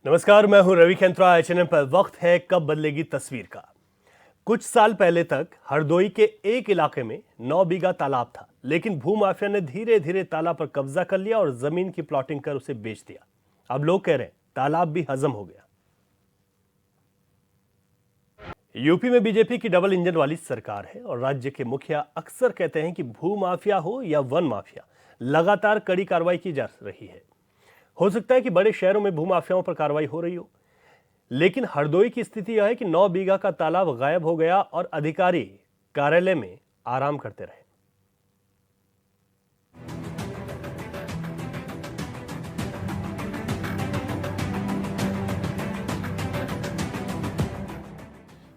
नमस्कार, मैं हूं रवि खेंत्रा। एचएनएम पर वक्त है कब बदलेगी तस्वीर का। कुछ साल पहले तक हरदोई के एक इलाके में 9 बीघा तालाब था, लेकिन भूमाफिया ने धीरे धीरे तालाब पर कब्जा कर लिया और जमीन की प्लॉटिंग कर उसे बेच दिया। अब लोग कह रहे हैं तालाब भी हजम हो गया। यूपी में बीजेपी की डबल इंजन वाली सरकार है और राज्य के मुखिया अक्सर कहते हैं कि भूमाफिया हो या वन माफिया, लगातार कड़ी कार्रवाई की जा रही है। हो सकता है कि बड़े शहरों में भूमाफियाओं पर कार्रवाई हो रही हो, लेकिन हरदोई की स्थिति यह है कि 9 बीघा का तालाब गायब हो गया और अधिकारी कार्यालय में आराम करते रहे।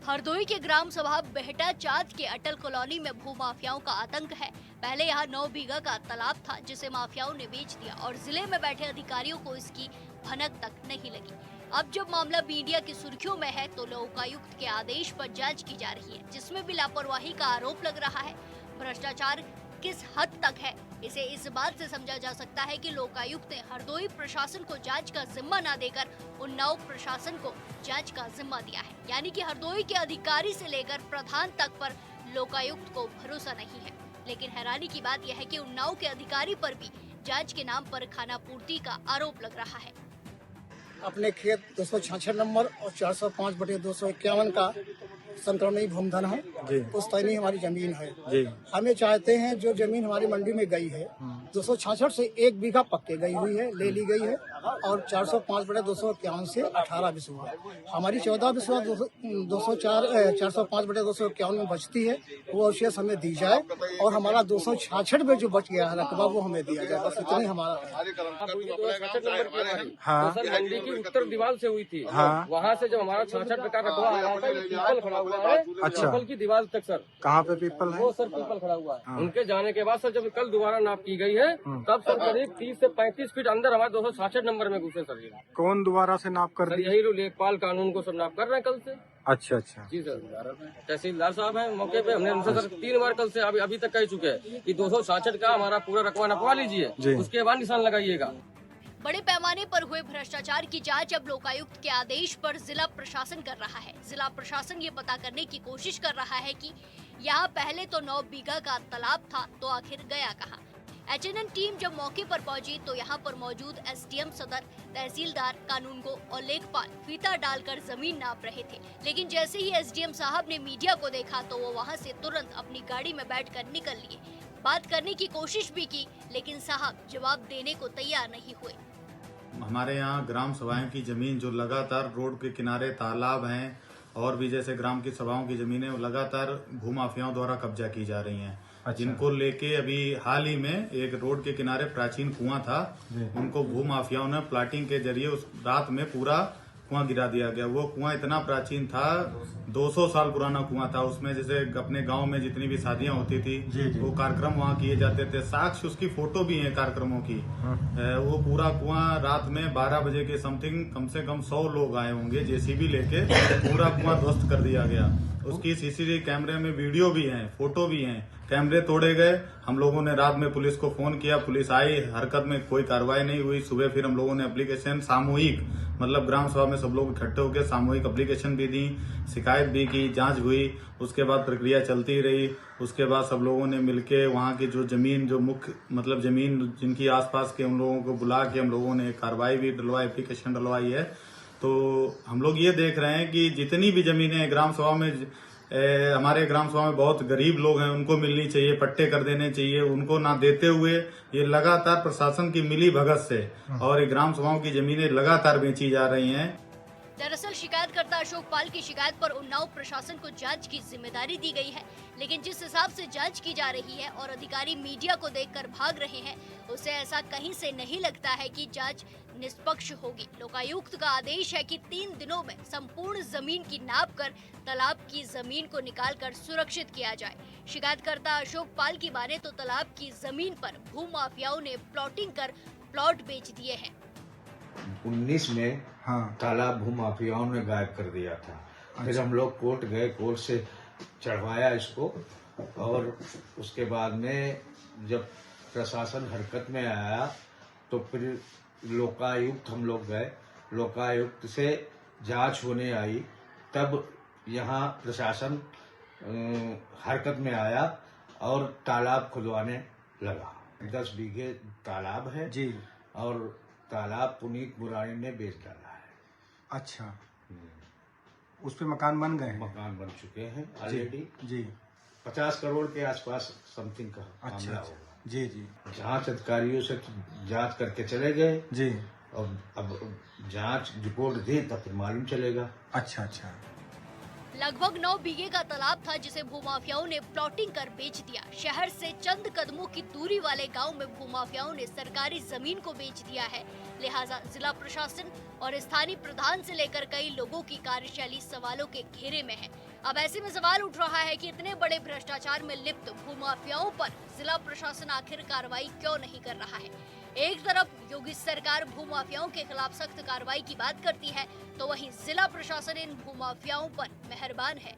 हरदोई के ग्राम सभा बेहटा चाँद के अटल कॉलोनी में भूमाफियाओं का आतंक है। पहले यहाँ 9 बीघा का तालाब था जिसे माफियाओं ने बेच दिया और जिले में बैठे अधिकारियों को इसकी भनक तक नहीं लगी। अब जब मामला मीडिया की सुर्खियों में है तो लोकायुक्त के आदेश पर जांच की जा रही है, जिसमें भी लापरवाही का आरोप लग रहा है। भ्रष्टाचार किस हद तक है, इसे इस बात से समझा जा सकता है कि लोकायुक्त ने हरदोई प्रशासन को जांच का जिम्मा न देकर उन्नाव प्रशासन को जांच का जिम्मा दिया है। यानी कि हरदोई के अधिकारी से लेकर प्रधान तक पर लोकायुक्त को भरोसा नहीं है। लेकिन हैरानी की बात यह है कि उन्नाव के अधिकारी पर भी जांच के नाम पर खानापूर्ति का आरोप लग रहा है। अपने खेत 266 नंबर और 405/251 का संक्रमणी भूमधन है जी। पुश्तैनी हमारी जमीन है जी। हमें चाहते हैं जो जमीन हमारी मंडी में गई है 266 से 1 बीघा पक्के गई हुई है, ले ली गई है, और 405/251 से 18 बिस्वा, हमारी 14 बिस्वा 405/251 में बचती है, वो अवशेष हमें दी जाए और हमारा 266 में जो बच गया है रकबा वो हमें दिया जाए। बस इतना ही हमारा हाँ। मंडी की उत्तर दीवार से हुई थी। हाँ। वहाँ से जब हमारा 66 का रकबा आया था, पीपल खड़ा हुआ है। अच्छा। पीपल की दीवार तक सर। कहाँ पे पीपल है? वो सर पीपल खड़ा हुआ है। हाँ। उनके जाने के बाद सर जब कल दोबारा नाप की गई है तब सर करीब 30 से 35 फीट अंदर हमारे 266 नंबर में घुसे सर। कौन दोबारा से नाप कर दिया? यही लेखपाल कानून को सर नाप कर रहे हैं कल से। अच्छा जी सर। तहसीलदार साहब हैं मौके पे, हमने उनसे सर 3 बार कल से अभी तक कह चुके हैं कि 266 का हमारा पूरा रकबा नपवा लीजिए, उसके बाद निशान लगाइएगा। बड़े पैमाने पर हुए भ्रष्टाचार की जांच अब लोकायुक्त के आदेश पर जिला प्रशासन कर रहा है। जिला प्रशासन ये पता करने की कोशिश कर रहा है कि यहाँ पहले तो 9 बीघा का तालाब था, तो आखिर गया कहाँ। एचएनएन टीम जब मौके पर पहुंची तो यहाँ पर मौजूद एसडीएम सदर, तहसीलदार, कानूनगो और लेखपाल फीता डालकर जमीन नाप रहे थे। लेकिन जैसे ही एसडीएम साहब ने मीडिया को देखा तो वो वहाँ से तुरंत अपनी गाड़ी में बैठकर निकल लिए। बात करने की कोशिश भी की, लेकिन साहब जवाब देने को तैयार नहीं हुए। हमारे यहाँ ग्राम सभाएं की जमीन जो लगातार रोड के किनारे तालाब हैं और भी जैसे ग्राम की सभाओं की जमीनें लगातार भूमाफियाओं द्वारा कब्जा की जा रही हैं। अच्छा। जिनको लेके अभी हाल ही में एक रोड के किनारे प्राचीन कुआं था, उनको भूमाफियाओं ने प्लाटिंग के जरिए उस रात में पूरा कुआं गिरा दिया गया। वो कुआं इतना प्राचीन था, 200 साल पुराना कुआं था। उसमें जैसे अपने गांव में जितनी भी शादियां होती थी वो कार्यक्रम वहां किए जाते थे। साक्ष्य उसकी फोटो भी है कार्यक्रमों की। वो पूरा कुआं रात में 12 बजे के समथिंग कम से कम 100 लोग आए होंगे, जेसीबी लेके पूरा कुआं ध्वस्त कर दिया गया। उसकी सीसीटीवी कैमरे में वीडियो भी है, फोटो भी है। कैमरे तोड़े गए। हम लोगों ने रात में पुलिस को फोन किया, पुलिस आई, हरकत में कोई कार्रवाई नहीं हुई। सुबह फिर हम लोगों ने एप्लीकेशन सामूहिक, मतलब ग्राम सभा में सब लोग इकट्ठे होकर सामूहिक एप्लीकेशन भी दी, शिकायत भी की, जांच हुई। उसके बाद प्रक्रिया चलती रही। उसके बाद सब लोगों ने मिलके वहां की जो जमीन, जो मुख्य मतलब जमीन जिनकी आसपास के, उन लोगों को बुला के हम लोगों ने कार्रवाई भी डलवाई, एप्लीकेशन डलवाई है। तो हम लोग ये देख रहे हैं कि जितनी भी जमीनें ग्राम सभा में हमारे ग्राम सभा में बहुत गरीब लोग हैं, उनको मिलनी चाहिए, पट्टे कर देने चाहिए। उनको ना देते हुए ये लगातार प्रशासन की मिली भगत से और ये ग्राम सभाओं की जमीनें लगातार बेची जा रही हैं। दरअसल शिकायतकर्ता अशोक पाल की शिकायत पर उन्नाव प्रशासन को जांच की जिम्मेदारी दी गई है, लेकिन जिस हिसाब से जांच की जा रही है और अधिकारी मीडिया को देखकर भाग रहे हैं, उसे ऐसा कहीं से नहीं लगता है कि जांच निष्पक्ष होगी। लोकायुक्त का आदेश है कि 3 दिनों में संपूर्ण जमीन की नाप कर तालाब की जमीन को निकालकर सुरक्षित किया जाए। शिकायतकर्ता अशोक पाल की माने तो तालाब की जमीन पर भूमाफियाओं ने प्लॉटिंग कर प्लॉट बेच दिए हैं। 19 में तालाब भूमाफियाओं ने गायब कर दिया था। फिर हम लोग कोर्ट गए, कोर्ट से चढ़वाया इसको, और उसके बाद में जब प्रशासन हरकत में आया तो फिर लोकायुक्त हम लोग गए लोकायुक्त से जांच होने आई, तब यहाँ प्रशासन हरकत में आया और तालाब खुदवाने लगा। 10 बीघे तालाब है जी। और तालाब पुनीत मुरारी ने बेच डाला है। अच्छा, उस पे मकान बन गए हैं? मकान बन चुके हैं ऑलरेडी जी। 50 करोड़ के आसपास समथिंग का अच्छा, मामला अच्छा। होगा। जी जी जांच अधिकारियों से जांच करके चले गए जी। और अब जांच रिपोर्ट दे तब फिर मालूम चलेगा। अच्छा अच्छा। लगभग 9 बीघे का तालाब था जिसे भूमाफियाओं ने प्लॉटिंग कर बेच दिया। शहर से चंद कदमों की दूरी वाले गांव में भूमाफियाओं ने सरकारी जमीन को बेच दिया है। लिहाजा जिला प्रशासन और स्थानीय प्रधान से लेकर कई लोगों की कार्यशैली सवालों के घेरे में है। अब ऐसे में सवाल उठ रहा है कि इतने बड़े भ्रष्टाचार में लिप्त भूमाफियाओं पर जिला प्रशासन आखिर कार्रवाई क्यों नहीं कर रहा है। एक तरफ योगी सरकार भूमाफियाओं के खिलाफ सख्त कार्रवाई की बात करती है, तो वहीं जिला प्रशासन इन भूमाफियाओं पर मेहरबान है।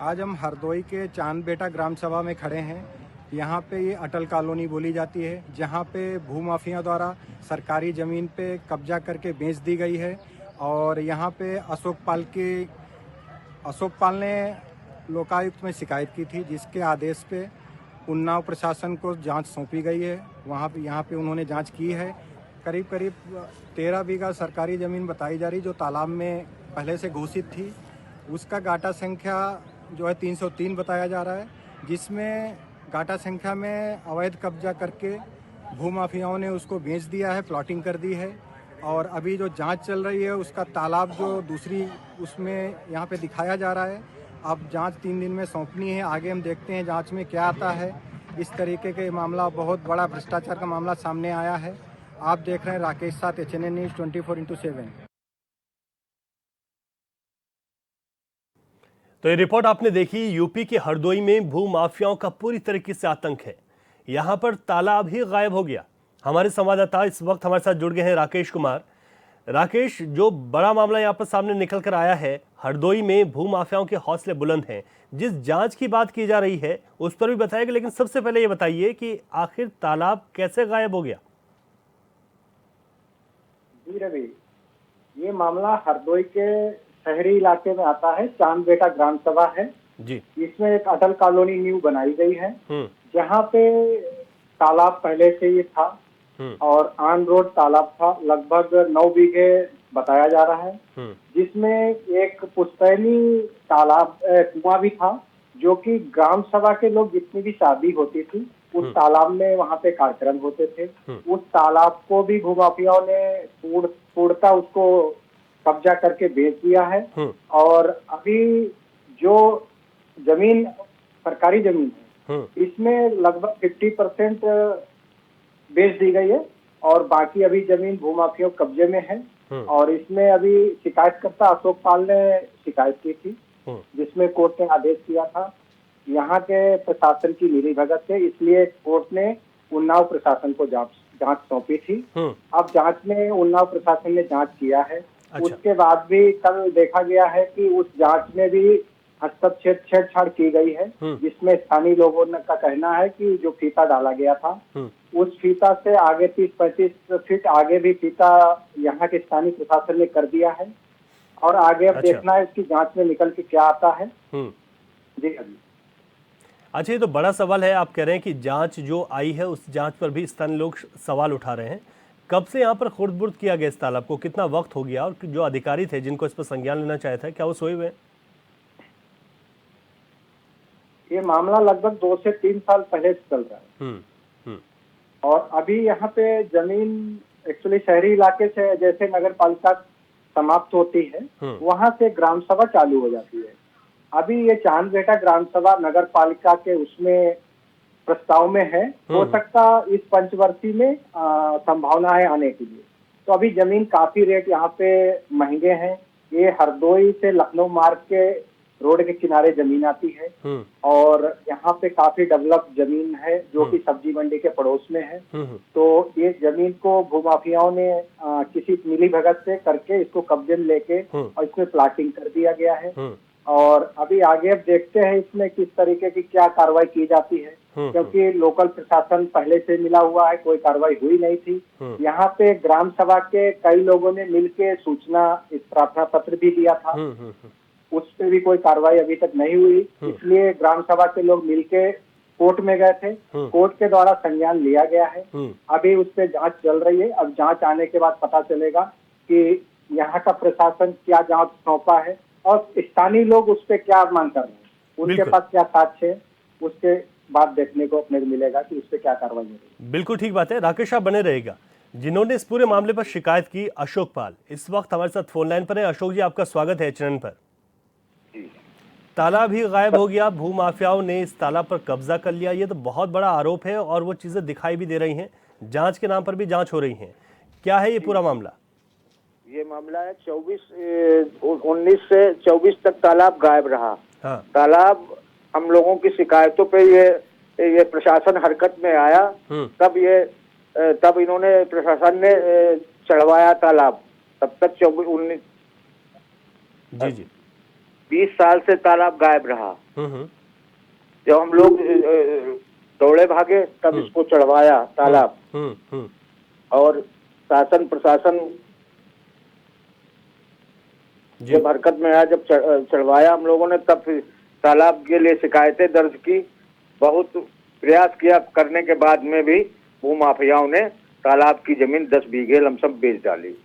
आज हम हरदोई के चांद बेटा ग्राम सभा में खड़े हैं। यहाँ पे ये अटल कॉलोनी बोली जाती है, जहाँ पे भूमाफिया द्वारा सरकारी ज़मीन पे कब्जा करके बेच दी गई है। और यहाँ पे अशोक पाल ने लोकायुक्त में शिकायत की थी, जिसके आदेश पे उन्नाव प्रशासन को जांच सौंपी गई है। यहाँ पे उन्होंने जांच की है। करीब 13 बीघा सरकारी ज़मीन बताई जा रही, जो तालाब में पहले से घोषित थी। उसका गाटा संख्या जो है 303 बताया जा रहा है, जिसमें गाटा संख्या में अवैध कब्जा करके भूमाफियाओं ने उसको बेच दिया है, प्लॉटिंग कर दी है। और अभी जो जांच चल रही है, उसका तालाब जो दूसरी उसमें यहाँ पे दिखाया जा रहा है। अब जांच 3 दिन में सौंपनी है। आगे हम देखते हैं जांच में क्या आता है। इस तरीके के मामला, बहुत बड़ा भ्रष्टाचार का मामला सामने आया है। आप देख रहे हैं राकेश साथ, HNN न्यूज़ 24/7। तो ये रिपोर्ट आपने देखी। यूपी के हरदोई में भू माफियाओं का पूरी तरीके से आतंक है। यहाँ पर तालाब ही गायब हो गया। हमारे संवाददाता इस वक्त हमारे साथ जुड़ गए हैं, राकेश कुमार। राकेश, जो बड़ा मामला यहाँ पर सामने निकल कर आया है, हरदोई में भू माफियाओं के हौसले बुलंद हैं। जिस जांच की बात की जा रही है उस पर भी बताएगा, लेकिन सबसे पहले ये बताइए कि आखिर तालाब कैसे गायब हो गया? जी रवि, ये मामला हरदोई के शहरी इलाके में आता है। चांद बेटा ग्राम सभा है जी। इसमें एक अटल कॉलोनी न्यू बनाई गई है, जहाँ पे तालाब पहले से ही था और ऑन रोड तालाब था। लगभग 9 बीघे बताया जा रहा है, जिसमें एक पुश्तैनी तालाब कुआं भी था, जो कि ग्राम सभा के लोग जितनी भी शादी होती थी उस तालाब में वहाँ पे कार्यक्रम होते थे। उस तालाब को भी भूमाफियाओं ने पूर्णतः उसको कब्जा करके बेच दिया है। और अभी जो जमीन सरकारी जमीन है, इसमें लगभग 50% बेच दी गई है और बाकी अभी जमीन भूमाफियों कब्जे में है। और इसमें अभी शिकायतकर्ता अशोक पाल ने शिकायत की थी, जिसमें कोर्ट ने आदेश दिया था। यहाँ के प्रशासन की मिलीभगत से इसलिए कोर्ट ने उन्नाव प्रशासन को जांच सौंपी थी। अब जांच में उन्नाव प्रशासन ने जांच किया है। अच्छा। उसके बाद भी कल देखा गया है कि उस जांच में भी हस्तक्षेप छेड़छाड़ की गई है, जिसमें स्थानीय लोगों का कहना है कि जो फीता डाला गया था, उस फीता से आगे 30-35 फीट आगे भी फीता यहाँ के स्थानीय प्रशासन ने कर दिया है। और आगे अब देखना है इसकी जांच में निकल के क्या आता है। जी अभी अच्छा, ये तो बड़ा सवाल है। आप कह रहे हैं कि जांच जो आई है उस जांच पर भी स्थानीय लोग सवाल उठा रहे हैं। कब से यहाँ पर खुर्द-बुर्द किया गया इस तालाब को, कितना वक्त हो गया, और जो अधिकारी थे जिनको इस पर संज्ञान लेना चाहे था, क्या वो सोए हुए हैं? ये मामला लगभग 2 से 3 साल पहले से चल रहा है। और अभी यहाँ पे जमीन एक्चुअली शहरी इलाके से जैसे नगर पालिका समाप्त होती है, वहां से ग्राम सभा चालू हो जाती है। अभी ये चांद बेटा ग्राम सभा नगर पालिका के उसमें प्रस्ताव में है। हो सकता इस पंचवर्षीय में संभावना है आने के लिए। तो अभी जमीन काफी रेट यहाँ पे महंगे हैं। ये हरदोई से लखनऊ मार्ग के रोड के किनारे जमीन आती है और यहाँ पे काफी डेवलप जमीन है, जो कि सब्जी मंडी के पड़ोस में है। तो ये जमीन को भूमाफियाओं ने किसी मिली भगत से करके इसको कब्जे में लेके और इसमें प्लाटिंग कर दिया गया है। और अभी आगे अब देखते हैं इसमें किस तरीके की क्या कार्रवाई की जाती है, क्योंकि लोकल प्रशासन पहले से मिला हुआ है, कोई कार्रवाई हुई नहीं थी। यहाँ पे ग्राम सभा के कई लोगों ने मिलके सूचना, इस प्रार्थना पत्र भी दिया था, उस पे भी कोई कार्रवाई अभी तक नहीं हुई। इसलिए ग्राम सभा के लोग मिलके कोर्ट में गए थे, कोर्ट के द्वारा संज्ञान लिया गया है। अभी उस पे जांच चल रही है। अब जांच आने के बाद पता चलेगा कि यहाँ का प्रशासन क्या जांच सौंपा है और स्थानीय लोग उस पे क्या मांग कर रहे हैं, उनके पास क्या साक्ष्य है, उसके बाद देखने को अपने को मिलेगा कि उस पे क्या कार्रवाई होगी। बिल्कुल ठीक बात है। राकेश आप बने रहेगा। जिन्होंने इस पूरे मामले पर शिकायत की, अशोक पाल इस वक्त हमारे साथ फोन लाइन पर है। अशोक जी, आपका स्वागत है चैनल पर। तालाब ही गायब हो गया, भूमाफियाओं ने इस तालाब पर कब्जा कर लिया, ये तो बहुत बड़ा आरोप है और वो चीजें दिखाई भी दे रही हैं, जांच के नाम पर भी जांच हो रही है। क्या है ये पूरा मामला? ये मामला है 19 से 24 तक तालाब गायब रहा। हाँ। तालाब हम लोगों की शिकायतों पे ये प्रशासन हरकत में आया, तब इन्होंने प्रशासन ने चढ़वाया तालाब। तब तक 20 साल से तालाब गायब रहा। जब हम लोग दौड़े भागे तब इसको चढ़वाया तालाब, और शासन प्रशासन जब हरकत में आया, जब चढ़वाया हम लोगों ने, तब तालाब के लिए शिकायतें दर्ज की। बहुत प्रयास किया करने के बाद में भी भूमाफियाओं ने तालाब की जमीन 10 बीघे लमसम बेच डाली।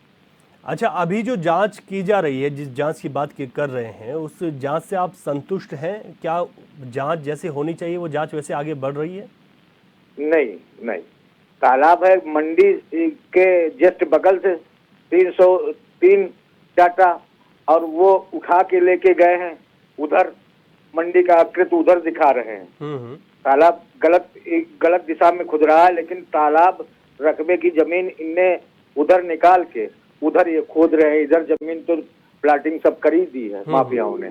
अच्छा, अभी जो जांच की जा रही है, जिस जांच की बात कर रहे हैं, उस जांच से आप संतुष्ट हैं? क्या जांच जैसे होनी चाहिए वो जांच वैसे आगे बढ़ रही है? नहीं। तालाब है मंडी के जस्ट बगल से 303 चाटा, और वो उठा के लेके गए हैं उधर, मंडी का आकृति उधर दिखा रहे हैं। तालाब गलत दिशा में खुद रहा है, लेकिन तालाब रकबे की जमीन इनने उधर निकाल के उधर ये खोद रहे हैं। इधर जमीन तो प्लाटिंग सब कर ही दी है माफियाओं ने।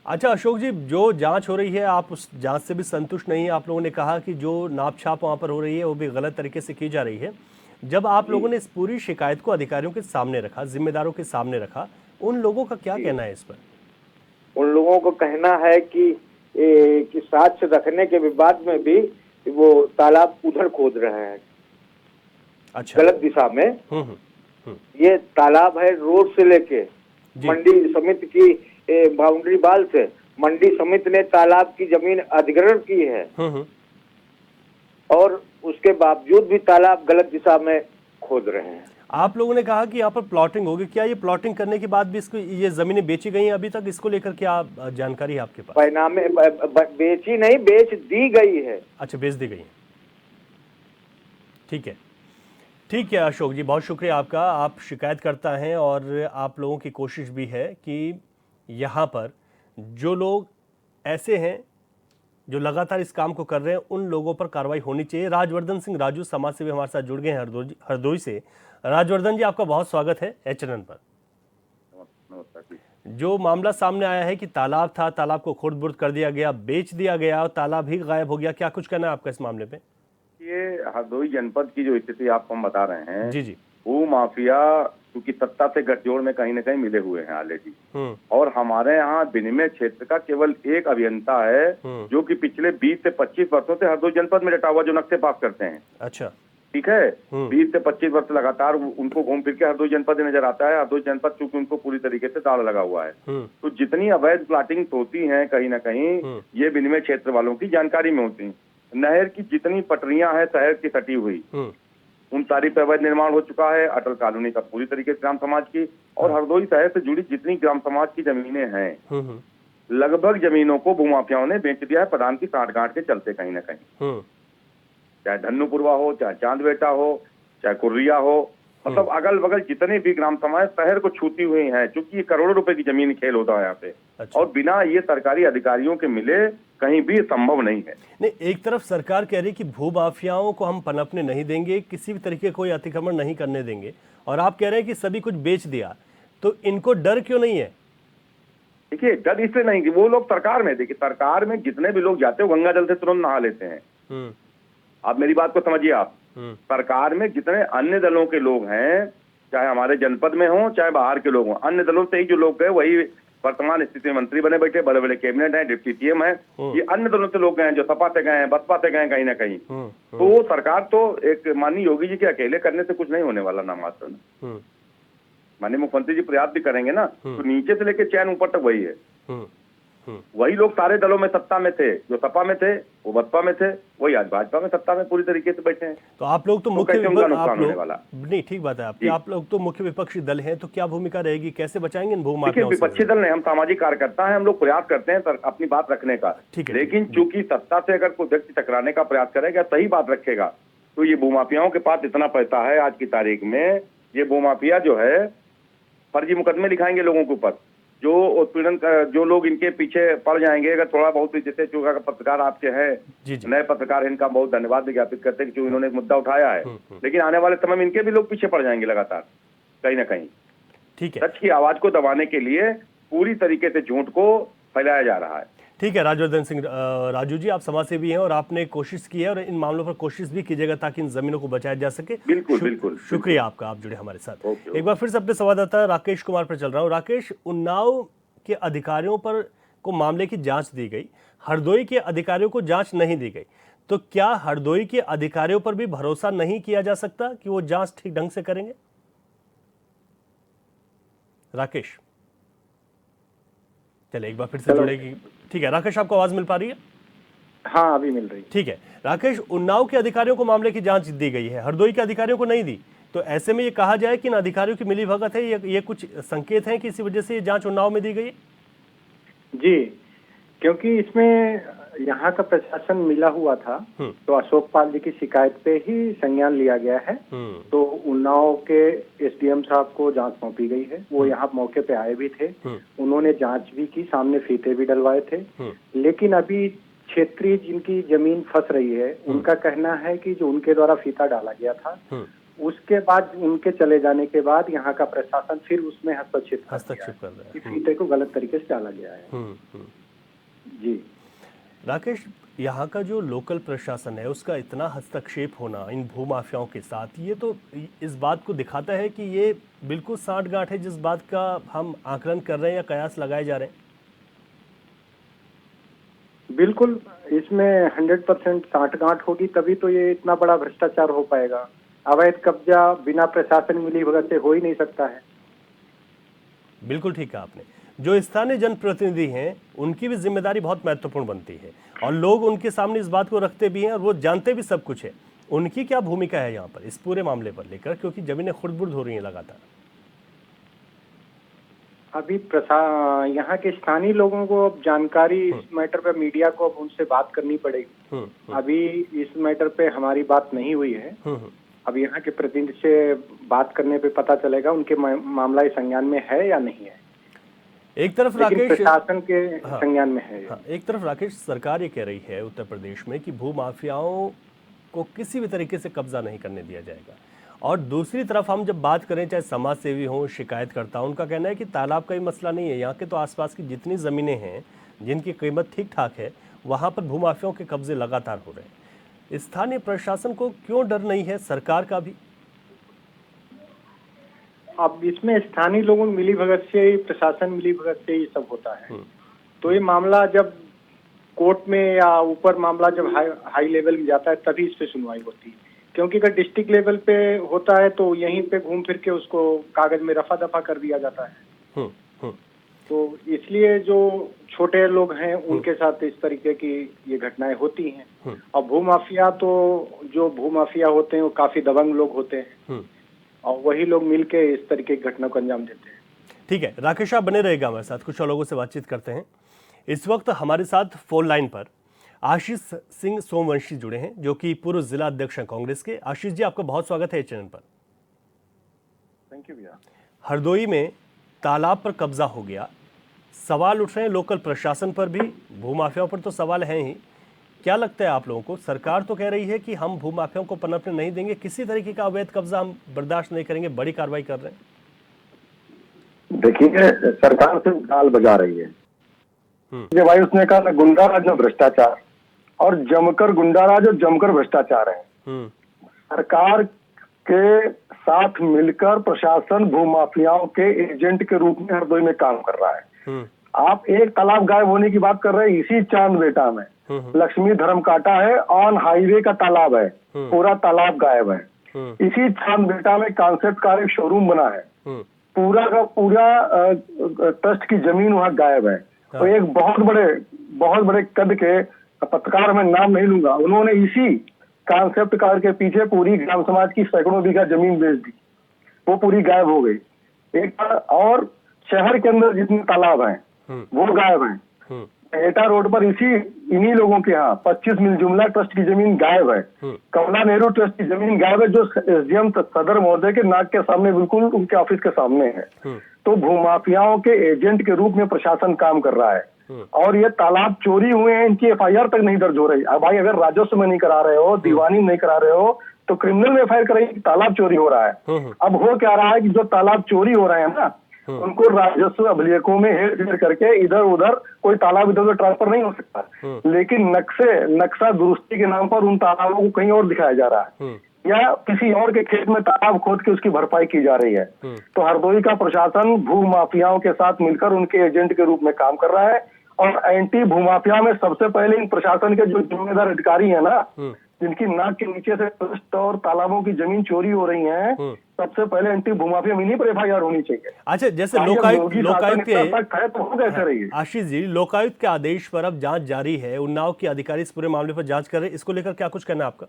अच्छा अशोक जी, जो जांच हो रही है, आप उस जांच से भी संतुष्ट नहीं है? आप लोगों ने कहा कि जो नाप छाप वहां पर हो रही है वो भी गलत तरीके से की जा रही है। जब आप लोगों ने इस पूरी शिकायत को अधिकारियों के सामने रखा, जिम्मेदारों के सामने रखा, उन लोगों का क्या कहना है इस पर? उन लोगों को कहना है कि साक्ष्य रखने के विवाद में भी वो तालाब उधर खोद रहे हैं। अच्छा। गलत दिशा में। ये तालाब है रोड से लेके मंडी समिति की बाउंड्री वाल से, मंडी समिति ने तालाब की जमीन अधिग्रहण की है, और उसके बावजूद भी तालाब गलत दिशा में खोद रहे हैं। आप लोगों ने कहा कि यहाँ पर प्लॉटिंग होगी, क्या ये प्लॉटिंग करने के बाद भी इसको ये जमीनें बेची गई हैं अभी तक? इसको लेकर क्या जानकारी है आपके पास? परिणाम बेची नहीं, बेच दी गई है। अच्छा, बेच दी गई है। ठीक है अशोक जी, बहुत शुक्रिया आपका। आप शिकायतकर्ता हैं और आप लोगों की कोशिश भी है कि यहाँ पर जो लोग ऐसे हैं जो लगातार इस काम को कर रहे हैं, उन लोगों पर कार्रवाई होनी चाहिए। राजवर्धन सिंह राजू समाज सेवी हमारे साथ जुड़ गए हैं हरदोई से। राजवर्धन जी, आपका बहुत स्वागत है एचएनएन पर। जो मामला सामने आया है कि तालाब था, तालाब को खुर्द-बुर्द कर दिया गया, बेच दिया गया और तालाब ही गायब हो गया, क्या कुछ कहना है आपका इस मामले पे? ये हरदोई जनपद की जो स्थिति आपको हम बता रहे हैं, जी, वो माफिया क्योंकि सत्ता से गठजोड़ में कहीं न कहीं मिले हुए हैं ऑलरेडी, और हमारे यहाँ विनिमय क्षेत्र का केवल एक अभियंता है जो कि पिछले 20 से 25 वर्षों से हरदोई जनपद में डटा हुआ, जो नक्शे पास करते हैं। अच्छा, ठीक है। 20 से 25 वर्ष लगातार उनको घूम फिर के हरदोई जनपद नजर आता है। हरदोई जनपद चूंकि उनको पूरी तरीके से ताला लगा हुआ है, तो जितनी अवैध प्लाटिंग होती है कहीं ना कहीं ये विनिमय क्षेत्र वालों की जानकारी में होती है। नहर की जितनी पटरियां हैं शहर की सटी हुई, उन सारी पे अवैध निर्माण हो चुका है। अटल कॉलोनी का पूरी तरीके से ग्राम समाज की और हरदोई शहर से जुड़ी जितनी ग्राम समाज की जमीनें हैं, लगभग जमीनों को भूमाफियाओं ने बेच दिया है प्रधान की साठगांठ के चलते कहीं ना कहीं। चाहे धन्नुपुरवा हो, चाहे चांदबेटा हो, चाहे कुर्रिया हो, मतलब अगल बगल जितने भी ग्राम समाज शहर को छूती हुई हैं, क्योंकि ये करोड़ों रुपए की जमीन खेल होता है यहाँ पे। अच्छा। और बिना ये सरकारी अधिकारियों के मिले कहीं भी संभव नहीं है। नहीं, एक तरफ सरकार कह रही कि भू माफियाओं को हम पनपने नहीं देंगे, किसी भी तरीके कोई अतिक्रमण नहीं करने देंगे, और आप कह रहे हैं कि सभी कुछ बेच दिया, तो इनको डर क्यों नहीं है? देखिए, डर इसलिए नहीं कि वो लोग सरकार में, देखिए सरकार में जितने भी लोग जाते हैं गंगा जल से तुरंत नहा लेते हैं। आप मेरी बात को समझिए। आप सरकार में जितने अन्य दलों के लोग हैं, चाहे हमारे जनपद में हो चाहे बाहर के लोग हों, अन्य दलों से ही जो लोग गए वही वर्तमान स्थिति में मंत्री बने बैठे, बड़े बड़े कैबिनेट हैं, डिप्टी सीएम हैं, ये अन्य दलों से लोग गए हैं, जो सपा से गए हैं, बसपा से गए हैं कहीं ना कहीं। तो सरकार तो एक माननीय योगी जी के अकेले करने से कुछ नहीं होने वाला ना मात्र में। माननीय मुख्यमंत्री जी प्रयास भी करेंगे ना, तो नीचे से लेकर चैन ऊपर तक वही है। वही लोग सारे दलों में सत्ता में थे, जो सपा में थे वो बसपा में थे, वही आज भाजपा में सत्ता में पूरी तरीके से बैठे हैं। तो आप लोग तो मुख्य कैसे उनका नुकसान होने वाला? नहीं, ठीक बात है आपकी, आप लोग तो मुख्य विपक्षी दल हैं, तो क्या भूमिका रहेगी, कैसे बचाएंगे इन भूमाफियाओं से? विपक्षी दल नहीं, हम सामाजिक कार्यकर्ता हैं, हम लोग प्रयास करते हैं अपनी बात रखने का। लेकिन चूंकि सत्ता से अगर कोई व्यक्ति टकराने का प्रयास करेगा, सही बात रखेगा, तो ये भूमाफियाओं के पास इतना पैसा है आज की तारीख में, ये भूमाफिया जो है फर्जी मुकदमे लिखाएंगे लोगों के ऊपर, जो उत्पीड़न जो लोग इनके पीछे पड़ जाएंगे। अगर थोड़ा बहुत जैसे चूंकि पत्रकार आपके हैं, नए पत्रकार, इनका बहुत धन्यवाद विज्ञापित करते हैं कि जो इन्होंने मुद्दा उठाया है, लेकिन आने वाले समय में इनके भी लोग पीछे पड़ जाएंगे लगातार कहीं ना कहीं। ठीक है, सच की आवाज को दबाने के लिए पूरी तरीके से झूठ को फैलाया जा रहा है। ठीक है, राजवर्धन सिंह राजू जी, आप समाजसेवी हैं और आपने कोशिश की है और इन मामलों पर कोशिश भी कीजिएगा ताकि इन जमीनों को बचाया जा सके। बिल्कुल बिल्कुल, शुक्रिया आपका, आप जुड़े हमारे साथ। एक बार फिर से अपने संवाददाता राकेश कुमार पर चल रहा हूँ। राकेश, उन्नाव के अधिकारियों पर को मामले की जांच दी गई, हरदोई के अधिकारियों को जांच नहीं दी गई, तो क्या हरदोई के अधिकारियों पर भी भरोसा नहीं किया जा सकता कि वो जांच ठीक ढंग से करेंगे? राकेश, चले एक बार फिर से जुड़ेगी। ठीक है राकेश, आपको आवाज मिल पा रही है? हाँ, अभी मिल रही है। ठीक है राकेश, उन्नाव के अधिकारियों को मामले की जांच दी गई है, हरदोई के अधिकारियों को नहीं दी, तो ऐसे में ये कहा जाए कि इन अधिकारियों की मिलीभगत है, ये कुछ संकेत हैं कि इसी वजह से ये जांच उन्नाव में दी गई है? जी, क्योंकि इसमें यहाँ का प्रशासन मिला हुआ था, तो अशोक पाल जी की शिकायत पे ही संज्ञान लिया गया है। तो उन्नाव के एसडीएम साहब को जांच सौंपी गई है, वो यहाँ मौके पे आए भी थे, उन्होंने जांच भी की, सामने फीते भी डलवाए थे। लेकिन अभी क्षेत्रीय जिनकी जमीन फंस रही है, उनका कहना है कि जो उनके द्वारा फीता डाला गया था, उसके बाद उनके चले जाने के बाद यहाँ का प्रशासन फिर उसमें हस्तक्षेप कर रहा है, फीते को गलत तरीके से डाला गया है। जी राकेश, यहाँ का जो लोकल प्रशासन है उसका इतना हस्तक्षेप होना इन भूमाफियाओं के साथ, ये तो इस बात को दिखाता है कि ये बिल्कुल साठगांठ है जिस बात का हम आकलन कर रहे हैं या कयास लगाए जा रहे हैं। बिल्कुल, इसमें 100% साठगांठ होगी, तभी तो ये इतना बड़ा भ्रष्टाचार हो पाएगा। अवैध कब्जा बिना प्रशासन मिलीभगत से हो ही नहीं सकता है। बिल्कुल ठीक कहा आपने। जो स्थानीय जनप्रतिनिधि हैं उनकी भी जिम्मेदारी बहुत महत्वपूर्ण बनती है और लोग उनके सामने इस बात को रखते भी हैं और वो जानते भी सब कुछ है। उनकी क्या भूमिका है यहाँ पर इस पूरे मामले पर लेकर, क्योंकि जमीनें खुर्द-बुर्द हो रही हैं लगातार? अभी यहाँ के स्थानीय लोगों को अब जानकारी इस मैटर पे, मीडिया को अब उनसे बात करनी पड़ेगी। अभी इस मैटर पे हमारी बात नहीं हुई है, अब यहाँ के प्रतिनिधि से बात करने पे पता चलेगा उनके मामला इस संज्ञान में है या नहीं है। एक तरफ राकेश प्रशासन के संज्ञान में है। एक तरफ राकेश, सरकार ये कह रही है उत्तर प्रदेश में कि भूमाफियाओं को किसी भी तरीके से कब्जा नहीं करने दिया जाएगा, और दूसरी तरफ हम जब बात करें चाहे समाज सेवी हों, शिकायतकर्ता, उनका कहना है कि तालाब का ही मसला नहीं है, यहाँ के तो आसपास की जितनी ज़मीनें हैं जिनकी कीमत ठीक ठाक है वहाँ पर भूमाफियाओं के कब्जे लगातार हो रहे हैं। स्थानीय प्रशासन को क्यों डर नहीं है, सरकार का भी? अब इसमें स्थानीय लोगों की मिलीभगत से ही, प्रशासन मिलीभगत से ही सब होता है। तो ये मामला जब कोर्ट में या ऊपर मामला जब हाई लेवल में जाता है तभी इस पे सुनवाई होती है, क्योंकि अगर डिस्ट्रिक्ट लेवल पे होता है तो यहीं पे घूम फिर के उसको कागज में रफा दफा कर दिया जाता है। तो इसलिए जो छोटे लोग हैं उनके साथ इस तरीके की ये घटनाएं होती हैं। और भूमाफिया, तो जो भूमाफिया होते हैं वो काफी दबंग लोग होते हैं और वही लोग मिलके इस तरीके की घटना को अंजाम देते हैं। ठीक है राकेश, आप बने रहेगा हमारे साथ, कुछ और लोगों से बातचीत करते हैं। इस वक्त हमारे साथ फोन लाइन पर आशीष सिंह सोमवंशी जुड़े हैं, जो कि पूर्व जिला अध्यक्ष हैं कांग्रेस के। आशीष जी, आपका बहुत स्वागत है चैनल पर। थैंक यू भैया। हरदोई में तालाब पर कब्जा हो गया, सवाल उठ रहे हैं लोकल प्रशासन पर भी, भूमाफियाओं पर तो सवाल हैं ही। क्या लगता है आप लोगों को? सरकार तो कह रही है कि हम भूमाफियाओं को पनपने नहीं देंगे, किसी तरीके का अवैध कब्जा हम बर्दाश्त नहीं करेंगे, बड़ी कार्रवाई कर रहे हैं। देखिए, सरकार सिर्फ गाल बजा रही है। भाई उसने कहा गुंडाराज में भ्रष्टाचार, और जमकर गुंडाराज और जमकर भ्रष्टाचार है। सरकार के साथ मिलकर प्रशासन भूमाफियाओं के एजेंट के रूप में हरदोई में काम कर रहा है। आप एक तालाब गायब होने की बात कर रहे हैं, इसी चांद बेटा में लक्ष्मी धर्म काटा है, ऑन हाईवे का तालाब है, पूरा तालाब गायब है। इसी चांद बेटा में कांसेप्ट का एक शोरूम बना है, पूरा का पूरा ट्रस्ट की जमीन वहाँ गायब है। तो एक बहुत बड़े कद के पत्रकार, मैं नाम नहीं लूंगा, उन्होंने इसी कांसेप्ट कार के पीछे पूरी ग्राम समाज की सैकड़ों बीघा जमीन बेच दी, वो पूरी गायब हो गई। एक और शहर के अंदर जितने तालाब हैं वो गायब हैं। एटा रोड पर इन्हीं लोगों के यहाँ 25 मिल जुमला ट्रस्ट की जमीन गायब है। कमला नेहरू ट्रस्ट की जमीन गायब है, जो एसडीएम सदर महोदय के नाक के सामने, बिल्कुल उनके ऑफिस के सामने है। तो भूमाफियाओं के एजेंट के रूप में प्रशासन काम कर रहा है। और ये तालाब चोरी हुए हैं, इनकी एफआईआर तक नहीं दर्ज हो रही। अब भाई अगर राजस्व में नहीं करा रहे हो, दीवानी नहीं करा रहे हो, तो क्रिमिनल में एफआईआर करेंगे, तालाब चोरी हो रहा है। अब हो क्या रहा है कि जो तालाब चोरी हो रहे हैं ना, उनको राजस्व अभिलेखों में हेर फेर करके इधर उधर कोई तालाब इधर उधर ट्रांसफर नहीं हो सकता, लेकिन नक्शा दुरुस्ती के नाम पर उन तालाबों को कहीं और दिखाया जा रहा है, या किसी और के खेत में तालाब खोद के उसकी भरपाई की जा रही है। तो हरदोई का प्रशासन भू माफियाओं के साथ मिलकर उनके एजेंट के रूप में काम कर रहा है। और एंटी भूमाफिया में सबसे पहले इन प्रशासन के जो जिम्मेदार अधिकारी है ना, जिनकी नाक के नीचे से ट्रस्ट और तालाबों की जमीन चोरी हो रही है, सबसे पहले एंटी भूमाफिया इन्हीं पर एफआईआर होनी चाहिए। अच्छा, जैसे लोकायुक्त है तो हो कैसे रही है? आशीष जी, लोकायुक्त के आदेश पर अब जांच जारी है, उन्नाव के अधिकारी इस पूरे मामले पर जांच कर रहे हैं, इसको लेकर क्या कुछ कहना है आपका?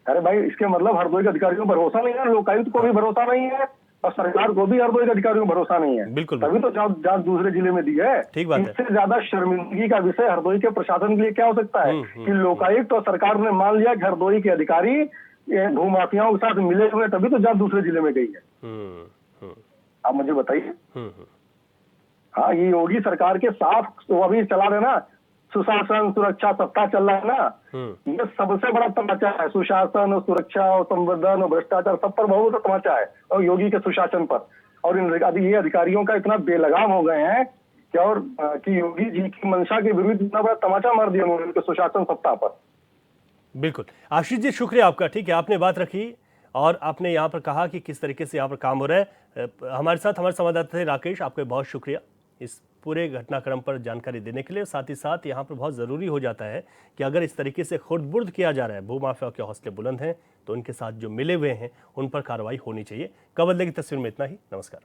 अरे भाई, इसके मतलब हरदोई के अधिकारियों को भरोसा नहीं है, लोकायुक्त को भी भरोसा नहीं है, और सरकार को भी हरदोई के अधिकारियों को भरोसा नहीं है। बिल्कुल, तभी तो जांच दूसरे जिले में दी है। ठीक बात है। इससे ज्यादा शर्मिंदगी का विषय हरदोई के प्रशासन के लिए क्या हो सकता है कि लोकायुक्त और सरकार ने मान लिया कि हरदोई के अधिकारी भूमाफियाओं के साथ मिले हुए, तभी तो जांच दूसरे जिले में गई है। आप मुझे बताइए। हाँ, ये योगी सरकार के साफ तो अभी चला रहे ना, सुशासन सुरक्षा सत्ता चल रहा है ना, ये सबसे बड़ा तमाचा है। सुशासन और सुरक्षा और संवर्धन और भ्रष्टाचार सब पर बहुत तमाचा है, और योगी के सुशासन पर। और ये अधिकारियों का इतना बेलगाम हो गए हैं कि योगी जी की मंशा के विरुद्ध इतना बड़ा तमाचा मार दिया उन्होंने सुशासन सत्ता पर। बिल्कुल आशीष जी, शुक्रिया आपका। ठीक है, आपने बात रखी और आपने यहाँ पर कहा कि किस तरीके से यहाँ पर काम हो रहा है। हमारे साथ हमारे संवाददाता थे राकेश, आपका बहुत शुक्रिया इस पूरे घटनाक्रम पर जानकारी देने के लिए। साथ ही साथ यहाँ पर बहुत ज़रूरी हो जाता है कि अगर इस तरीके से खुर्द-बुर्द किया जा रहा है, भूमाफिया के हौसले बुलंद हैं, तो उनके साथ जो मिले हुए हैं उन पर कार्रवाई होनी चाहिए। कब बदलेगी तस्वीर में इतना ही। नमस्कार।